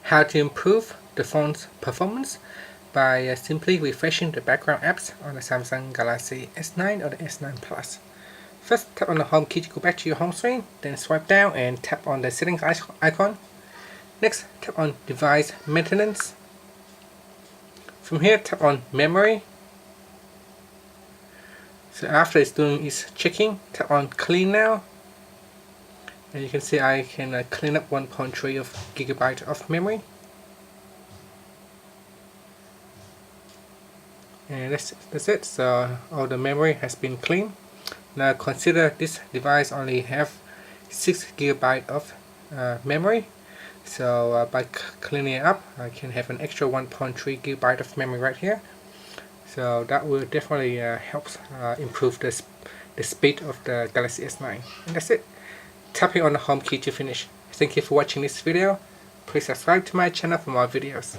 how to improve the phone's performance by simply refreshing the background apps on the Samsung Galaxy S9 or the S9 Plus. First, tap on the home key to go back to your home screen, then swipe down and tap on the settings icon. Next, tap on device maintenance. From here, tap on memory. So after it's doing its checking, tap on clean now. And you can see I can clean up 1.3 gigabyte of memory. And that's it. So all the memory has been cleaned. Now consider this device only have 6 gigabyte of memory. So by cleaning it up, I can have an extra 1.3 gigabyte of memory right here. So that will definitely help improve the speed of the Galaxy S9. And that's it. Tap here on the home key to finish. Thank you for watching this video. Please subscribe to my channel for more videos.